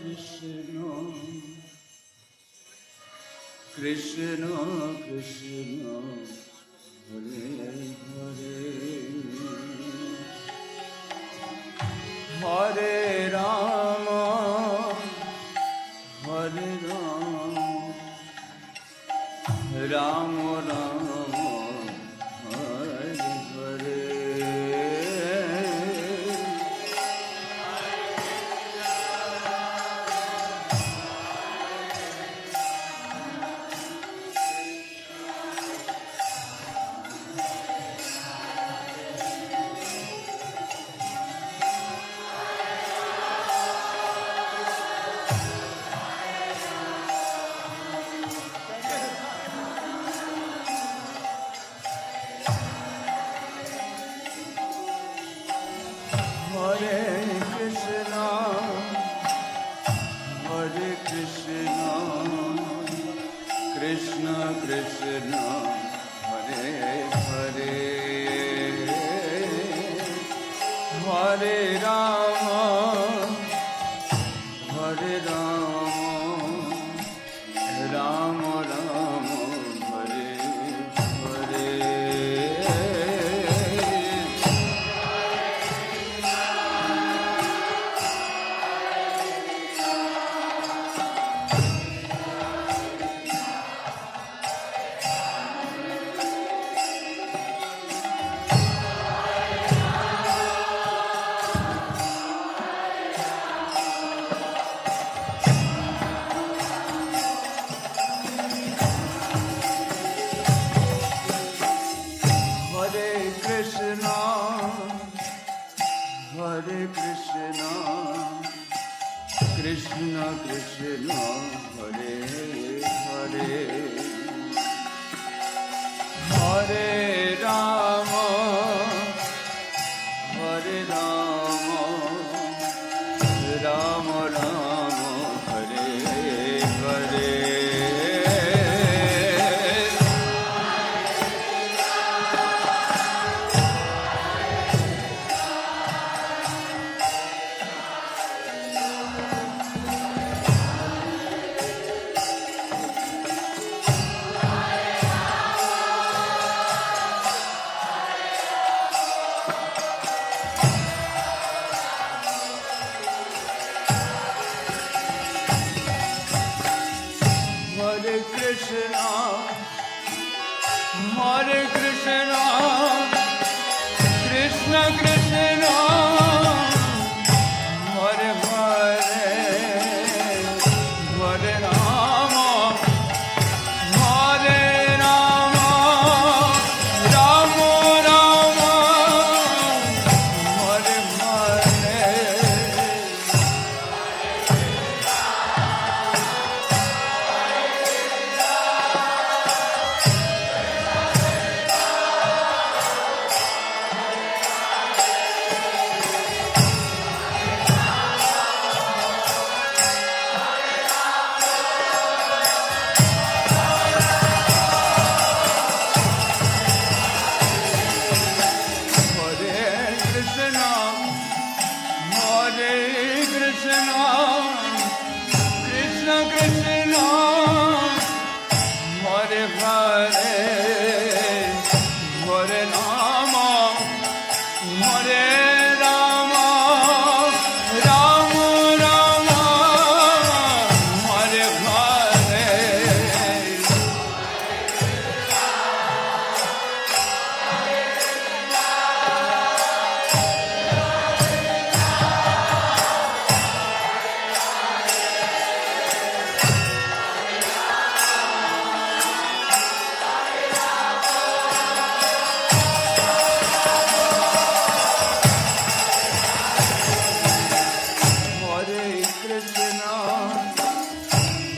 Krishna, Krishna Krishna, Hare Hare, Hare Rama, Hare Rama, Rama Rama, Hare Hare. Krishna Krishna, Hare Hare, Hare Rama, Hare Rama, Rama Rama, Hare Hare. Hare Krishna, Krishna Krishna, Hare Hare, Hare Rama, Hare Rama, Rama Rama, Hare Hare.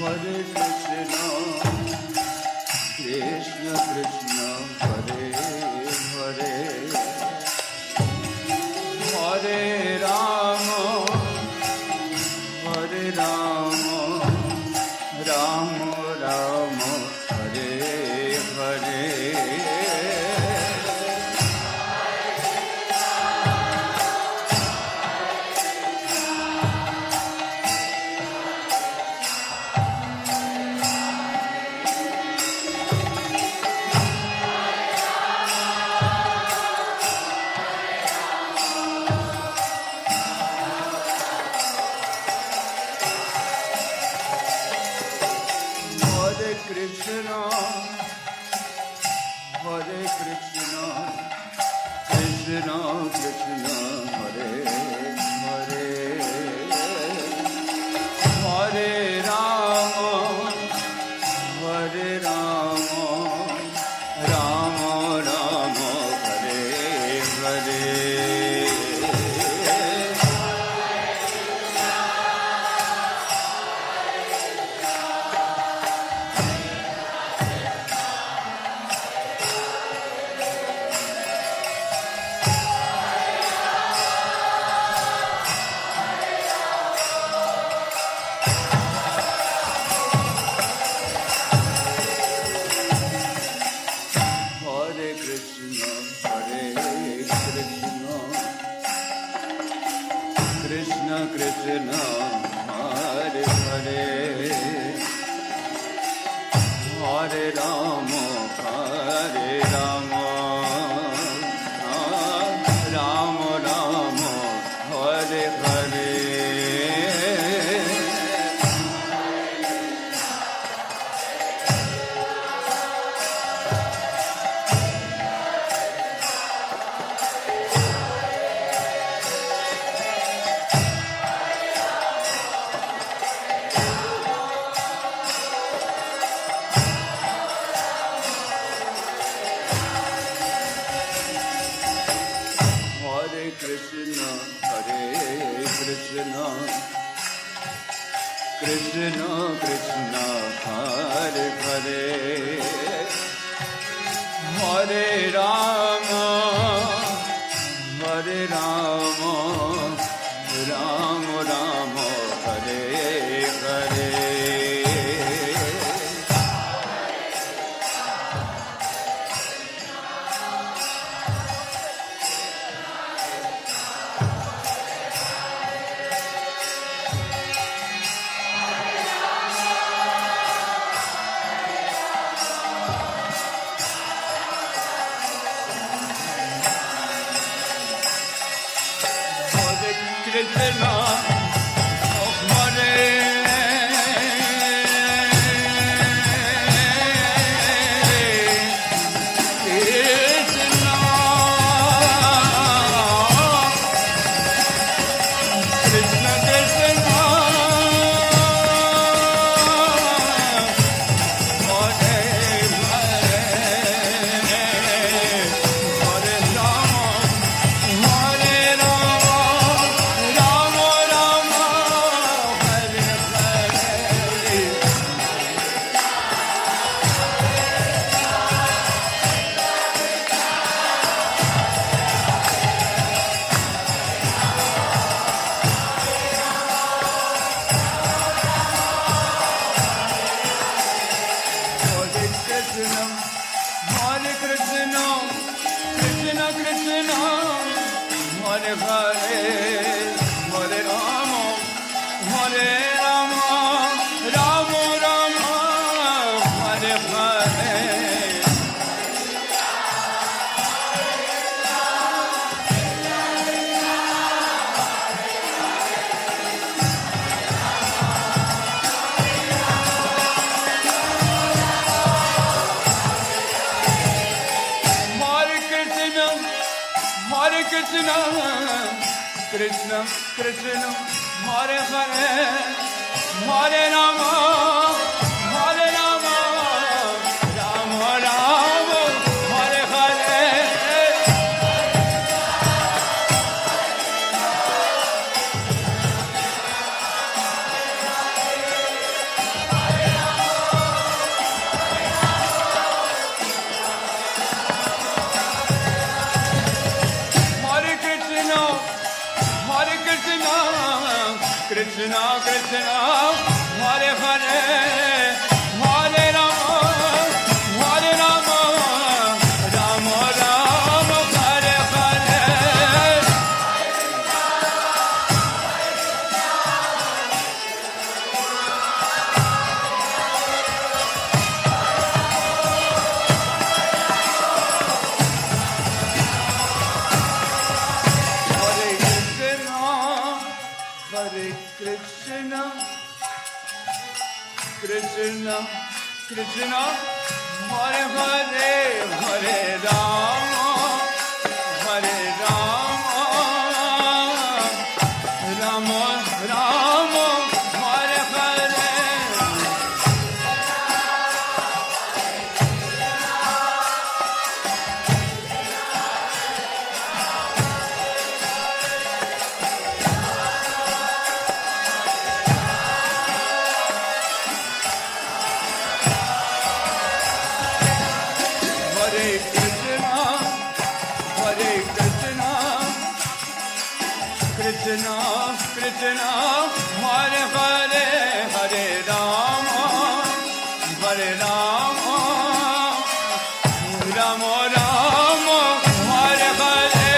Hare Krishna, Krishna Krishna, Hare Hare, Hare Rama, Hare Rama, Rama Rama, Hare Hare. Krishna, Hare Krishna, Krishna Krishna, Hare Hare, Hare Rama, Hare Rama, Rama Rama, Hare Hare. Krishna Krishna, Hare Hare, Hare Rama, Hare Rama, Rama Rama, Hare Hare. Krishna, Hare Krishna, Krishna Krishna, Hare Hare, Hare Rama, Hare Rama, Rama Rama, Hare Hare. Krishna, Hare Krishna, Krishna Krishna, Hare Hare, Hare Rama, Hare Rama, Rama Rama, Hare Hare. Krishna Krishna, Hare Hare, Hare Rama, Hare Rama, Rama Rama, Hare Hare. Hare Krishna, Krishna Krishna, Hare Hare, Hare Rama, Hare Rama, Rama Rama, Hare Hare. Hare Krishna, Hare Krishna, Krishna Krishna, Hare Hare, Hare Rama, Hare Rama, Rama Rama, Hare Hare.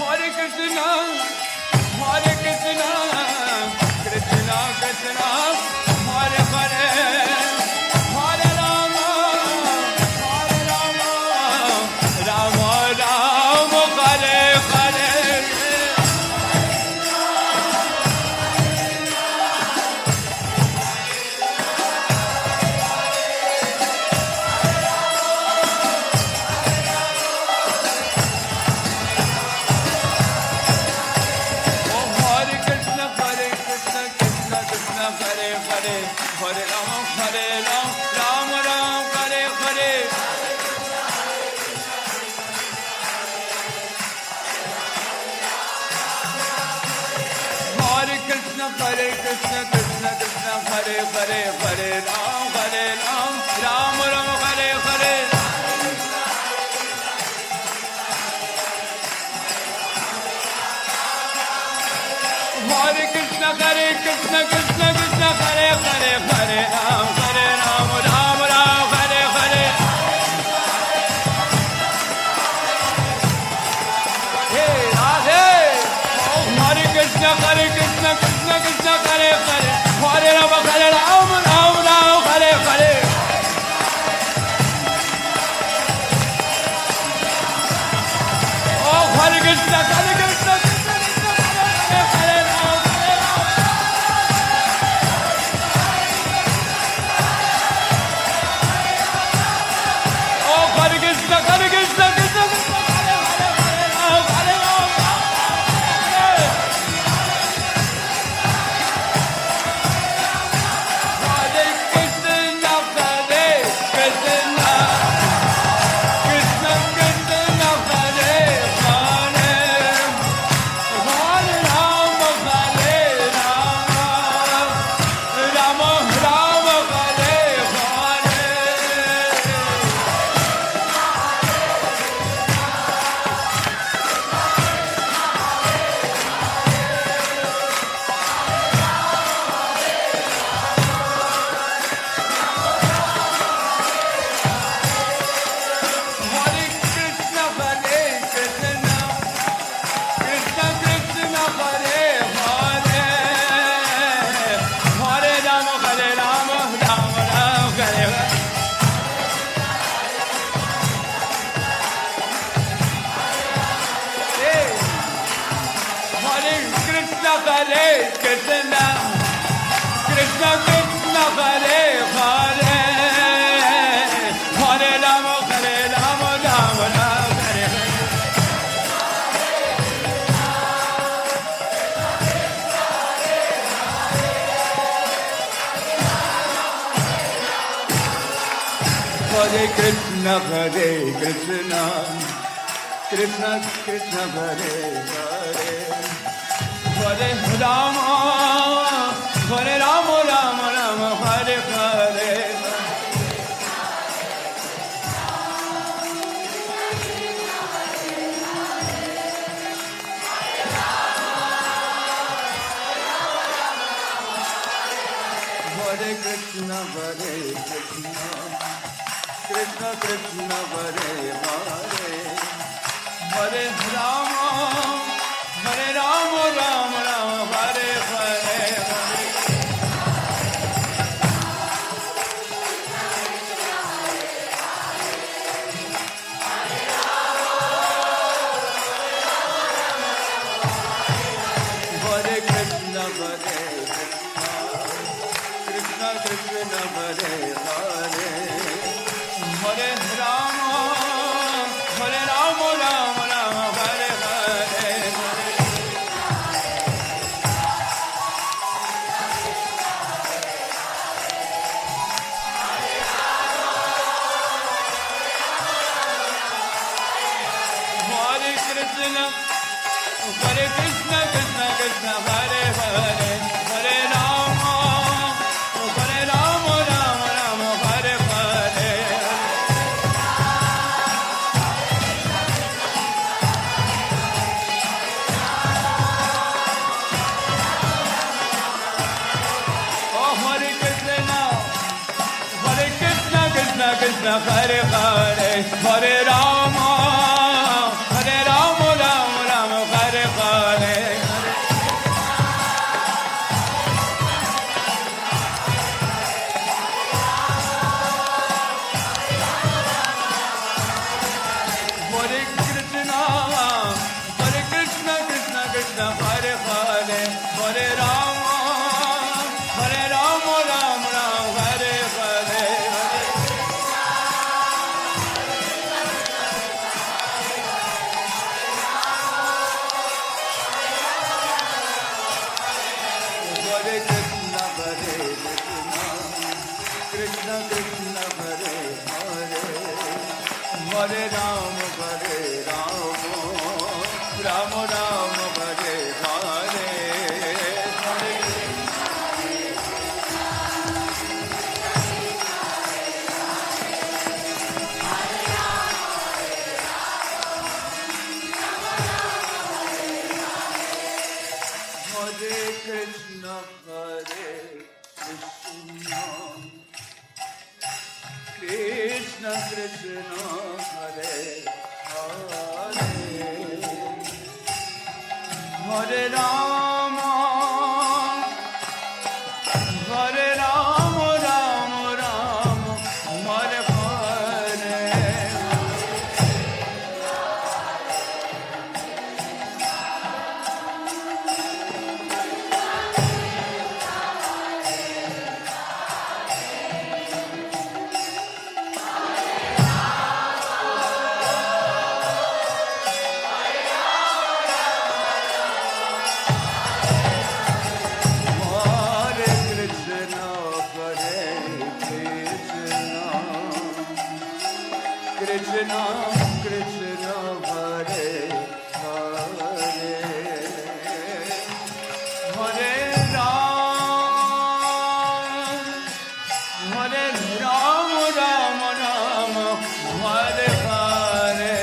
Hare Krishna, Hare Krishna, Krishna Krishna, Hare Hare, Hare Rama, Hare Rama, Rama Rama, Hare Hare. Oh, Hare Krishna, Hare Krishna, Krishna Krishna, Hare Hare, Hare Rama, Hare Rama, Rama Rama, Hare Hare. Hare Krishna, Hare Krishna, Krishna Krishna, Hare Hare, Hare Rama, Rama Rama, Hare Hare. Hare Krishna, Hare Krishna, Krishna Krishna, Hare Hare, Hare Rama, Rama Rama, Hare Hare. Hey Radhe, oh Hare Krishna, Hare Krishna, Krishna Krishna, Hare Hare, Hare Rama, Rama Rama, Hare Hare. Oh Hare Krishna, Hare Krishna, Krishna Krishna, Hare Hare, Hare Rama, Hare Rama. Oh Hare Krishna, Hare Krishna, Krishna Krishna, Hare Hare, Hare Rama, Hare Rama. Hare Krishna, Hare Krishna, Krishna Krishna, Hare Hare, Hare Rama, Hare Rama, Rama Rama, Hare Hare. Hare Krishna, Hare Krishna, Krishna Krishna, Hare Hare, Hare Rama, Rama Rama, Hare Hare. Hey, Hare Krishna, Hare Krishna, Krishna Krishna, Hare Hare, Hare Rama, Rama Rama, Hare Hare. Hare Krishna, Hare Krishna, Krishna Krishna, Hare Hare, Hare Rama, Rama Rama, Hare Hare. Hare Krishna, Hare Krishna, Krishna Krishna, Hare Hare, Hare Rama, Rama Rama, Hare Hare. Krishna Krishna Hare Hare Hare Rama Rama Rama Hare Hare Hare Krishna Krishna Krishna Hare Hare Hare Rama Rama Rama Hare Hare Oh Hare Krishna Krishna Krishna Hare Hare Hare Rama Rama Rama Hare Hare Krishna Krishna Hare Hare Hare Rama Rama Rama Hare Hare Krishna Krishna Hare Hare Hare Rama Rama Rama Hare Hare Hare Krishna Krishna Krishna Hare Hare Hare Rama Rama Rama Hare Hare Krishna Krishna Hare Hare Hare Rama Rama Rama Hare Hare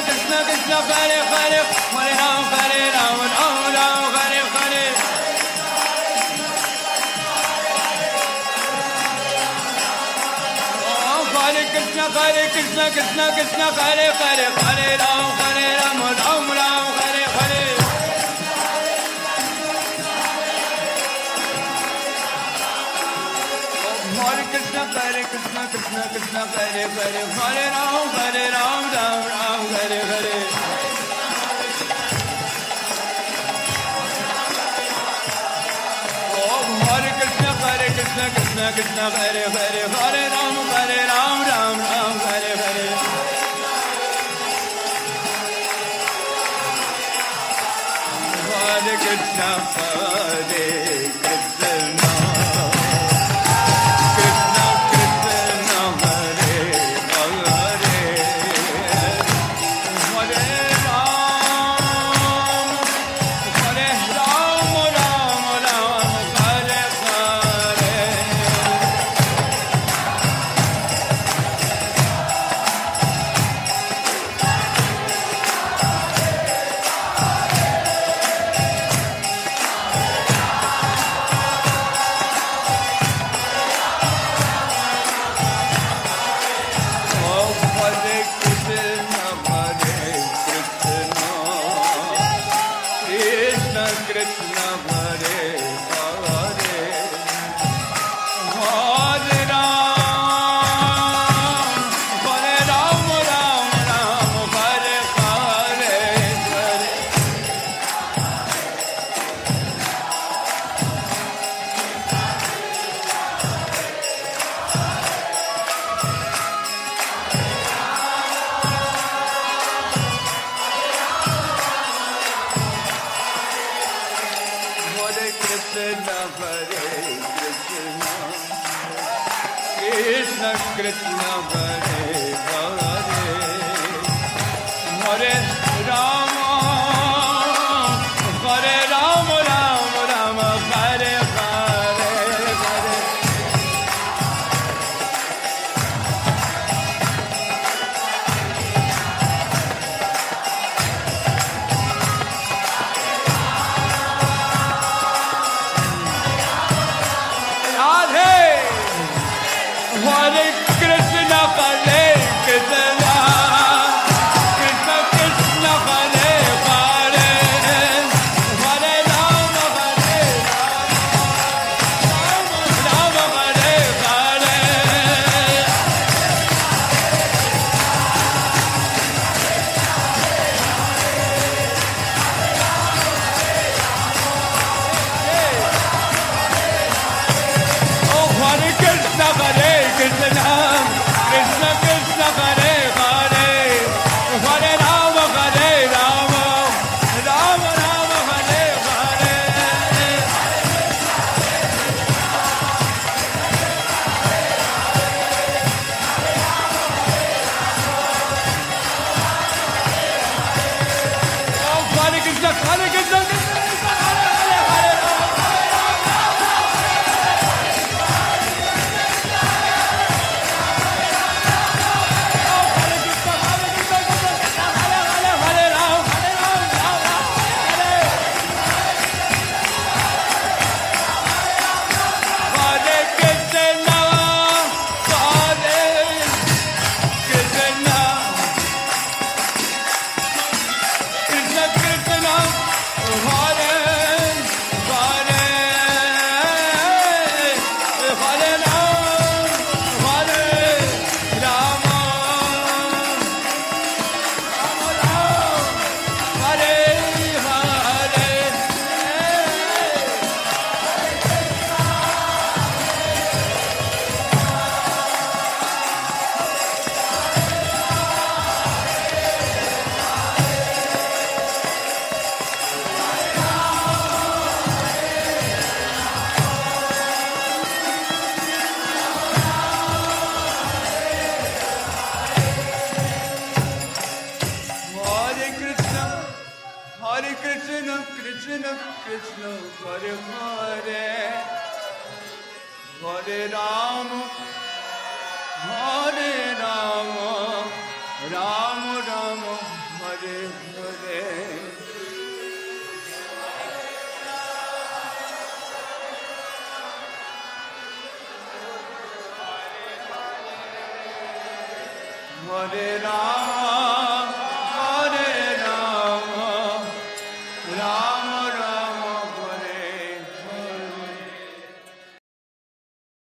Krishna Krishna Hare Hare Hare Ram Ram Ram Hare Hare Hare Krishna Krishna Krishna Hare Hare Hare Ram Ram Ram Hare Hare Hare Krishna Krishna Krishna Hare Hare Hare Ram Ram Ram Hare Hare Hare Krishna Krishna Krishna Hare Hare Hare Ram Ram Ram Hare Hare Hare Krishna Krishna Hare Hare Rama Rama Rama Hare Hare Hare Radhe Hare Krishna Hare Krishna Krishna Krishna Hare Hare Hare Rama Rama Hare Hare Oh Hare Krishna Hare Krishna Krishna Krishna Hare Hare Hare Rama Rama Rama Hare Hare Oh Hare Krishna Hare Krishna Krishna Krishna Hare Hare Hare Rama Rama Rama Hare Ram.